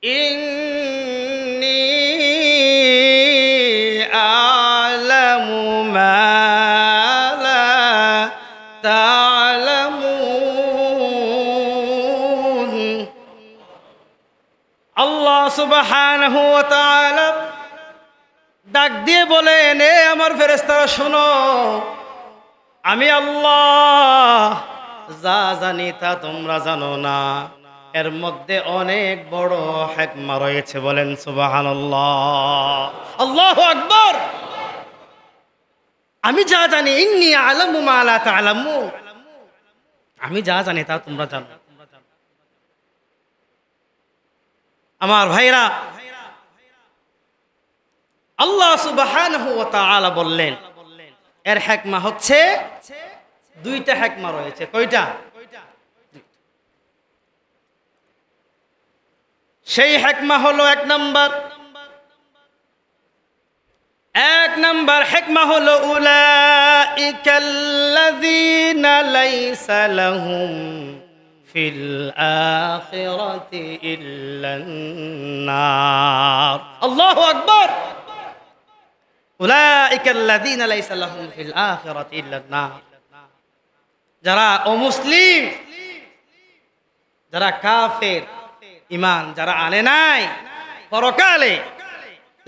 ইন্নী আ'লামু মা লা তা'লামুন। আল্লাহ সুবহানাহু ওয়া তাআলা ডাক দিয়ে বলেন, এ আমার ফেরেশতারা শোনো, আমি আল্লাহ যা জানি তা তোমরা জানো না। এর মধ্যে অনেক বড় হিকমা রয়েছে, বলেন সুবহানাল্লাহ, আল্লাহু আকবার। আমি যা জানি, ইন্নী আ'লামু মা লা তা'লামুন, আমি যা জানি তা তোমরা জানো। আমার ভাইরা, আল্লাহ সুবহানাহু ওয়া তাআলা বললেন, এর হিকমা হচ্ছে দুইটা হিকমা রয়েছে। কয়টা? সেই হিকমা হলো এক নাম্বার হিকমা হলো উলাইকাল্লাযীনা লাইসা লাহুম ফিল আখিরাতি ইল্লান নার। আল্লাহু আকবার। উলাইকাল্লাযীনা লাইসা লাহুম ফিল আখিরাতি ইল্লান নার। যারা অমুসলিম, যারা কাফের, ঈমান যারা আনে নাই পরকালে,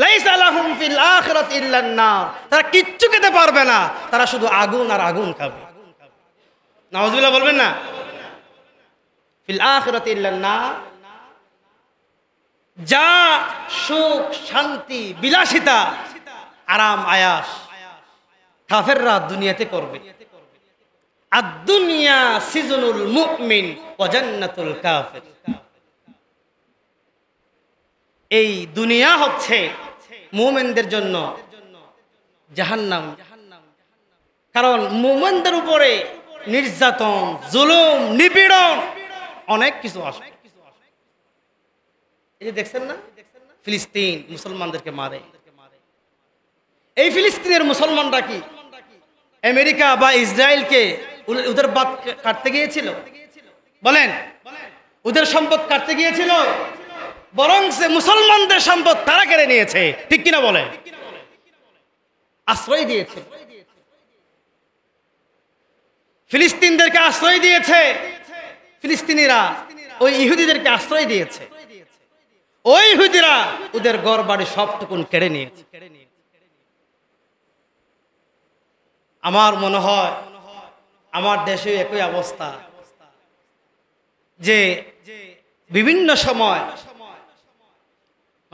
লাইসা লাহুম ফিল আখিরাতি ইল্লান নার, তারা কিচ্ছু খেতে পারবে না, তারা শুধু আগুন আর আগুন খাবে। নাউযুবিল্লাহ বলবেন না? ফিল আখিরাতি ইল্লান নার, যা সুখ শান্তি বিলাসিতা আরাম আয়াস কাফেররা দুনিয়াতে করবে। আদ-দুনিয়া সিজনুল মুমিন ওয়া জান্নাতুল কাফির। এই দুনিয়া হচ্ছে মুমিনদের জন্য জাহান্নাম। কারণ মুমিনদের উপরে নির্যাতন, জুলুম, নিপীড়ন অনেক কিছু আসে। এই যে দেখছেন না, ফিলিস্তিন মুসলমানদেরকে মারে। এই ফিলিস্তিনের মুসলমানরা কি আমেরিকা বা ইসরায়েলকে ওদের বাদ কাটতে গিয়েছিল? বলেন, ওদের সম্পদ কাটতে গিয়েছিল? বরং সে মুসলমানদের সম্পদ তারা কেড়ে নিয়েছে, ঠিক কিনা বলে? আশ্রয় দিয়েছে, ফিলিস্তিনদেরকে আশ্রয় দিয়েছে। ফিলিস্তিনিরা ওই ইহুদিদেরকে আশ্রয় দিয়েছে। ওই ইহুদিরা ওদের ঘর বাড়ি সবটুকুন কেড়ে নিয়েছে। আমার মনে হয় আমার দেশে একই অবস্থা, যে বিভিন্ন সময়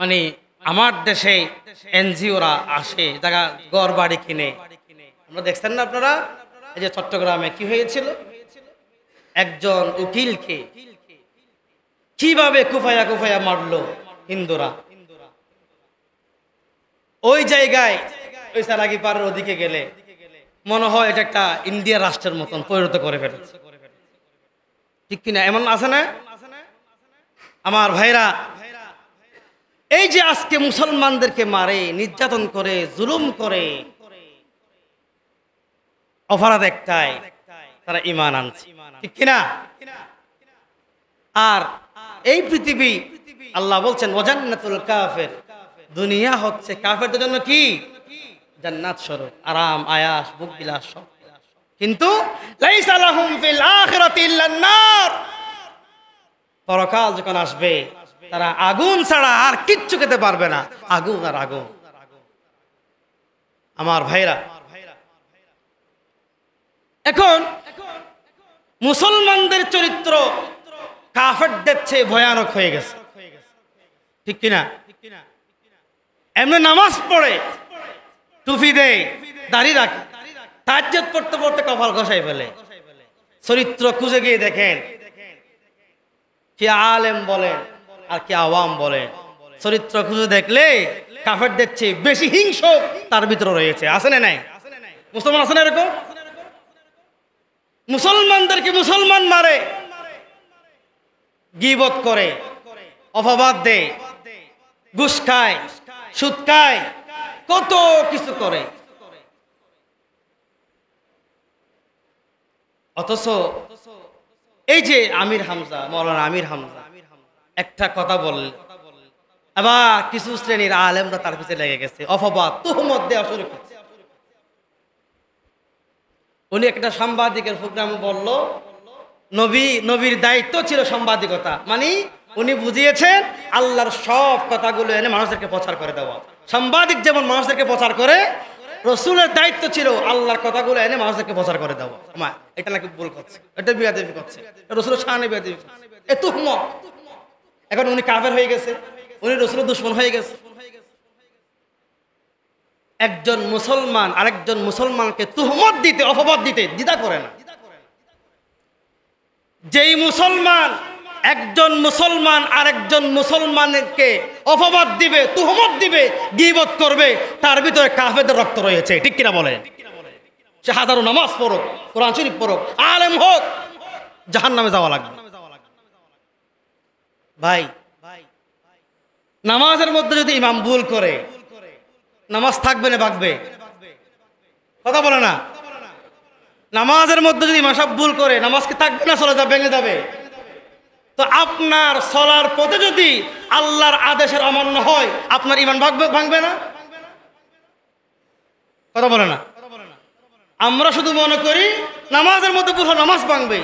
মানে আমার দেশে এনজিওরা আসে, জায়গা ঘর বাড়ি কিনে। আমরা দেখছেন না আপনারা, এই যে চট্টগ্রামে কি হয়েছিল, একজন উকিলকে কিভাবে কুফায়া কুফায়া মারলো হিন্দুরা। ওই জায়গায় ওই সারাগি পাড়ের ওদিকে গেলে মনে হয় এটা একটা ইন্ডিয়া রাষ্ট্রের মতন পরিণত করে ফেলেছে, ঠিক কিনা? এমন আছে না আমার ভাইরা? এই যে আজকে মুসলমানদেরকে মারে, নির্যাতন করে, জুলুম করে, অপরাধ একটাই, তারা ঈমান আনছে, ঠিক কিনা? আর এই পৃথিবী, আল্লাহ বলছেন ওয়া জান্নাতুল কাফির, দুনিয়া হচ্ছে কাফেরদের জন্য কি? জান্নাত স্বরূপ, আরাম আয়াস ভোগ বিলাস সব। কিন্তু লাইসা লাহুম ফিল আখিরাতি ইল্লান নার, পরকাল যখন আসবে তারা আগুন ছাড়া আর কিচ্ছু খেতে পারবে না, আগুন আর আগুন। আমার ভাইরা, এখন মুসলমানদের চরিত্র কাফেরদের চেয়ে ভয়ানক হয়ে গেছে, ঠিক কিনা? এমনি নামাজ পড়ে, টুপি দেয়, দাড়ি রাখে, তাহাজ্জুদ পড়তে পড়তে কপাল ঘষাই ফেলে। চরিত্র খুঁজে গিয়ে দেখেন, কি আলেম বলেন আর কি আওয়াম বলেন, চরিত্র খুঁজে দেখলে কাফেরদের চেয়ে বেশি হিংস্র তার ভিতরে রয়েছে। আছে না নাই? মুসলমান আছে না এরকম? মুসলমানদেরকে মুসলমান মারে, গীবত করে, অপবাদ দেয়, ঘুষ খায়, সুদ খায়, কত কিছু করে। অথচ এই যে আমির হামজা, মৌলানা আমির হামজা একটা কথা আবার কিছু শ্রেণীর আলেমরা তার পিছনে লেগে গেছে, অপবাদ তুহমত দেওয়া শুরু করছে। উনি একটা সাংবাদিকের প্রোগ্রামে বলল, নবীর দায়িত্ব ছিল সাংবাদিকতা, মানে উনি বুঝিয়েছেন আল্লাহর সব কথাগুলো এনে মানুষদেরকে প্রচার করে দেওয়া। সাংবাদিক যেমন মানুষদেরকে প্রচার করে, রসুলের দায়িত্ব ছিল আল্লাহর কথাগুলো এনে মানুষদেরকে প্রচার করে দেওয়া। এটা নাকি ভুল করছে, এটা বিয়াদবি করছে, রসুলের শানে বিয়াদবি করছে, এ তুহমত। এখন উনি কাফের হয়ে গেছে, উনি রসুলের দুশমন হয়ে গেছে। একজন মুসলমান আরেকজন মুসলমানকে তুহমত দিতে, অপবাদ দিতে দ্বিধা করে না। যেই মুসলমান একজন মুসলমান আরেকজন মুসলমানকে অপবাদ দিবে, তুহমত দিবে, গীবত করবে, তার ভিতরে কাফেরদের রক্ত রয়েছে, ঠিক কিনা বলেন? সে হাজারো নামাজ পড়ুক, কোরআন শরীফ পড়ুক, আলেম হোক, জাহান্নামে যাওয়া লাগবে। ভাই, নামাজের মধ্যে যদি ইমাম ভুল করে, নামাজ থাকবে না ভাগবে? কথা বলে না। নামাজের মধ্যে যদি ইমাম সাহেব ভুল করে, নামাজ কি থাকবে না চলে যাবে, ভেঙে যাবে? তো আপনার চলার পথে যদি আল্লাহর আদেশের অমান্য হয়, আপনার ইমান ভাঙবে না? কথা বলে না। আমরা শুধু মনে করি নামাজের মধ্যে ভুল হয় নামাজ ভাঙবে।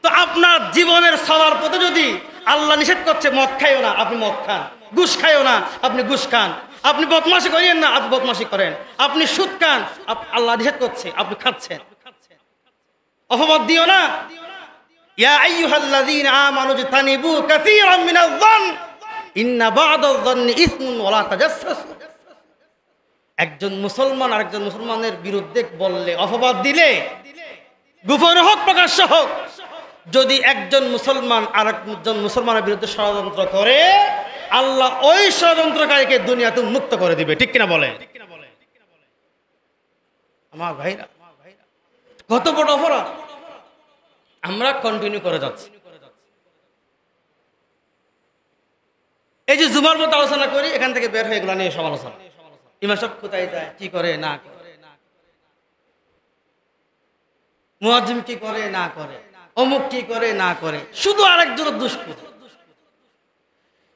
তো আপনার জীবনের চলার পথে যদি আল্লাহ নিষেধ করছে মদ খাইও না, আপনি মদ খান, ঘুষ খাইও না, আপনি ঘুষ খান, আপনি বদমাশি করেন না, আপনি বদমাশি করেন, আপনি সুদ খান, আল্লাহ নিষেধ করছে, আপনি খাচ্ছেন। অপবাদ দিও না। ইয়া আইয়ুহাল্লাযীনা আমানু ইজতানিবু কাসীরাম মিনায-যন্ন ইন্না বা'দায-যন্নি ইসমুন ওয়া লা তাজাসসাসু। একজন মুসলমান আরেকজন মুসলমানের বিরুদ্ধে বললে, অপবাদ দিলে, গোপনে হোক প্রকাশ্য হোক, যদি একজন মুসলমান আরেকজন মুসলমানের বিরুদ্ধে ষড়যন্ত্র করে, আল্লাহ ওই ষড়যন্ত্রকারীকে দুনিয়াতে মুক্ত করে দিবে, ঠিক কিনা বলে? আমার ভাইরা, কত বড় অপরাধ আমরা কন্টিনিউ করে যাচ্ছি। এই যে জুমার মতো আলোচনা করি, এখান থেকে বের হয়ে এগুলো নিয়ে সমালোচনা। ইমাম সাহেব কোথায় যায়, কি করে না করে, মুয়াজ্জিম কি করে না করে, অমুক কি করে না করে, শুধু আরেকজনের দোষ খুঁজে।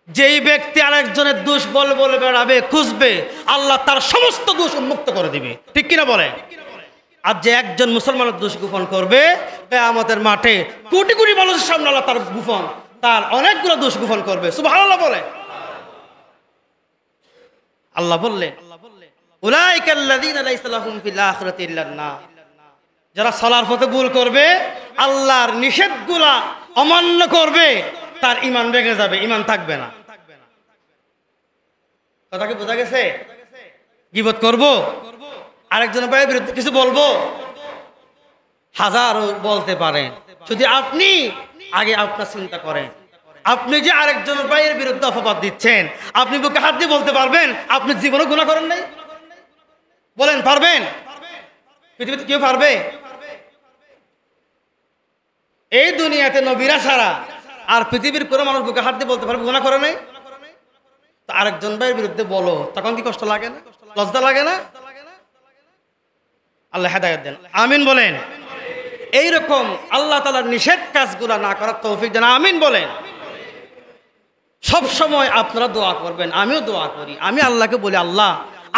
যেই ব্যক্তি আরেকজনের দোষ বলে বলে বেড়াবে, খুঁজবে, আল্লাহ তার সমস্ত দোষ উন্মুক্ত করে দিবে, ঠিক কিনা বলে? আর যে একজন মুসলমানের দোষ গোপন করবে, কিয়ামতের মাঠে কোটি কোটি মানুষের সামনে আল্লাহ তার অনেকগুলো দোষ গোপন করবে। সুবহানাল্লাহ বলে। আল্লাহ বললেন, উলাইকাল্লাযীনা লাইসা লাহুম ফিল আখিরাতি ইল্লান নার। যারা সালার পথে ভুল করবে, আল্লাহর নিষেধগুলা অমান্য করবে, তার ঈমান ভেঙে যাবে, ঈমান থাকবে না। কথা কি বোঝা গেছে? গীবত করব, আরেকজনের ভাইয়ের বিরুদ্ধে কিছু বলবো, হাজারো বলতে পারেন, যদি আপনি আগে আপনার চিন্তা করেন। আপনি যে আরেকজনের ভাইয়ের বিরুদ্ধে অপবাদ দিচ্ছেন, আপনি বুকে হাত দিয়ে বলতে পারবেন আপনি জীবনে গুনাহ করেন নাই? বলেন, পারবেন? পৃথিবীতে কেউ পারবে? এই দুনিয়াতে নবীরা ছাড়া আর পৃথিবীর কোনো মানুষ বুকে হাত দিয়ে বলতে পারবে গুনাহ করে নাই? তো আরেকজন ভাইয়ের বিরুদ্ধে বলো, তখন কি কষ্ট লাগে না? লজ্জা লাগে না? আল্লাহ হেদায়েত দেন, আমিন বলেন। এইরকম আল্লাহ তাআলার নিষেধ কাজগুলো না করার তৌফিক দেন, আমিন বলেন। সব সময় আপনারা দোয়া করবেন, আমিও দোয়া করি। আমি আল্লাহকে বলি, আল্লাহ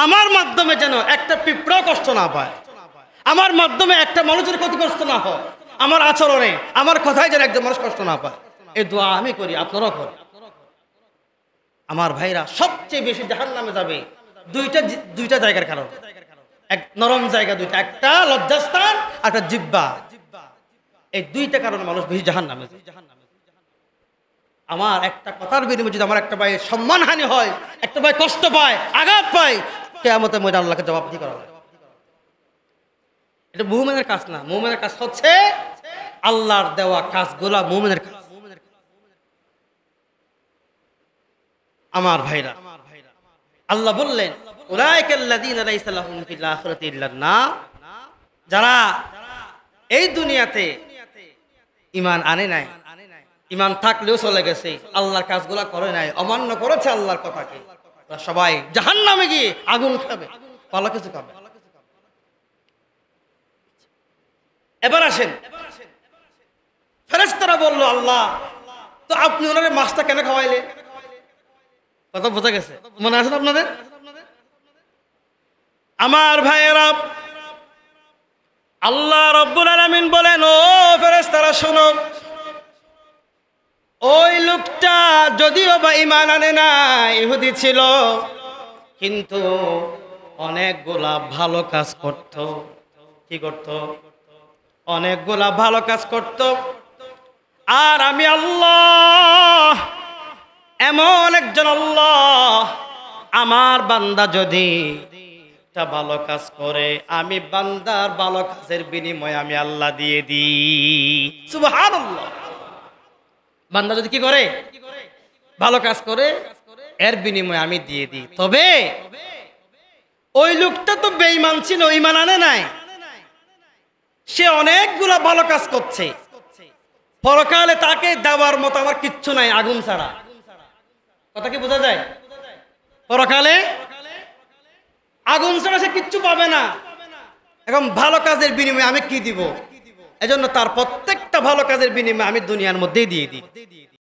আমার মাধ্যমে যেন একটা পিঁপড়াও কষ্ট না পায়, আমার মাধ্যমে একটা মানুষের ক্ষতিগ্রস্ত না হয়, আমার আচরণে, আমার কথায় যেন একজন মানুষ কষ্ট না পায়। এই দোয়া আমি করি, আপনারাও করেন। আমার ভাইরা, সবচেয়ে বেশি জাহান্নামে যাবে দুইটা জায়গার কারণ। এক নরম জায়গা দুইটা, একটা লজ্জাস্থান, একটা জিহ্বা। এই দুইটা কারণে মানুষ বেশি জাহান্নামে যায়। আমার একটা কথার বিনিময়ে যদি আমার একটা ভাই সম্মানহানি হয়, একটা ভাই কষ্ট পায়, আঘাত পায়, কিয়ামতের ময়দানে আল্লাহকে জবাবদিহি করা হয়। এটা মুমিনের কাজ না। মুমিনের কাজ হচ্ছে আল্লাহর দেওয়া কাজগুলা মুমিনের কাজ। আমার ভাইরা, আল্লাহ বললেন, উলাইকাল্লাযীনা লাইসা লাহুম ফিল আখিরাতি ইল্লান নার। যারা এই দুনিয়াতে ঈমান আনে নাই, ঈমান থাকলেও চলে গেছে, আল্লাহর কাজগুলা করে নাই, অমান্য করেছে আল্লাহর কথাকে, সবাই জাহান্নামে গিয়ে আগুন খাবে, ভালো কিছু খাবে। এবার আসেন, ফেরেশতারা বলল, আল্লাহ তো আপনি ওনারে মাছটা কেন খাওয়াইলেন? কথা বোঝা গেছে? মনে আছে না আপনাদের? আমার ভাইয়েরা, আল্লাহ রাব্বুল আলামিন বলেন, ও ফেরেশতারা শোনো, ওই লোকটা যদিও বা ঈমান আনে না, ইহুদি ছিল, কিন্তু অনেকগুলা ভালো কাজ করত। কি করত? অনেকগুলা ভালো কাজ করত। আর আমি আল্লাহ এমন একজন আল্লাহ, আমার বান্দা যদি একটা ভালো কাজ করে, আমি বান্দার ভালো কাজের বিনিময়ে আমি আল্লাহ দিয়ে দিই। সুবহানাল্লাহ। বান্দা যদি কি করে? ভালো কাজ করে, এর বিনিময়ে আমি দিয়ে দিই। তবে ওই লোকটা তো বেঈমান ছিল, ঈমান আনে নাই। সে অনেকগুলা ভালো কাজ করছে, পরকালে তাকে দেওয়ার মতো আমার কিচ্ছু নাই আগুন ছাড়া। কথা কি বোঝা যায়? পরকালে আগুন ছাড়া সে কিচ্ছু পাবে না। এখন ভালো কাজের বিনিময়ে আমি কি দিব? এজন্য তার প্রত্যেকটা ভালো কাজের বিনিময়ে আমি দুনিয়ার মধ্যেই দিয়ে দিই।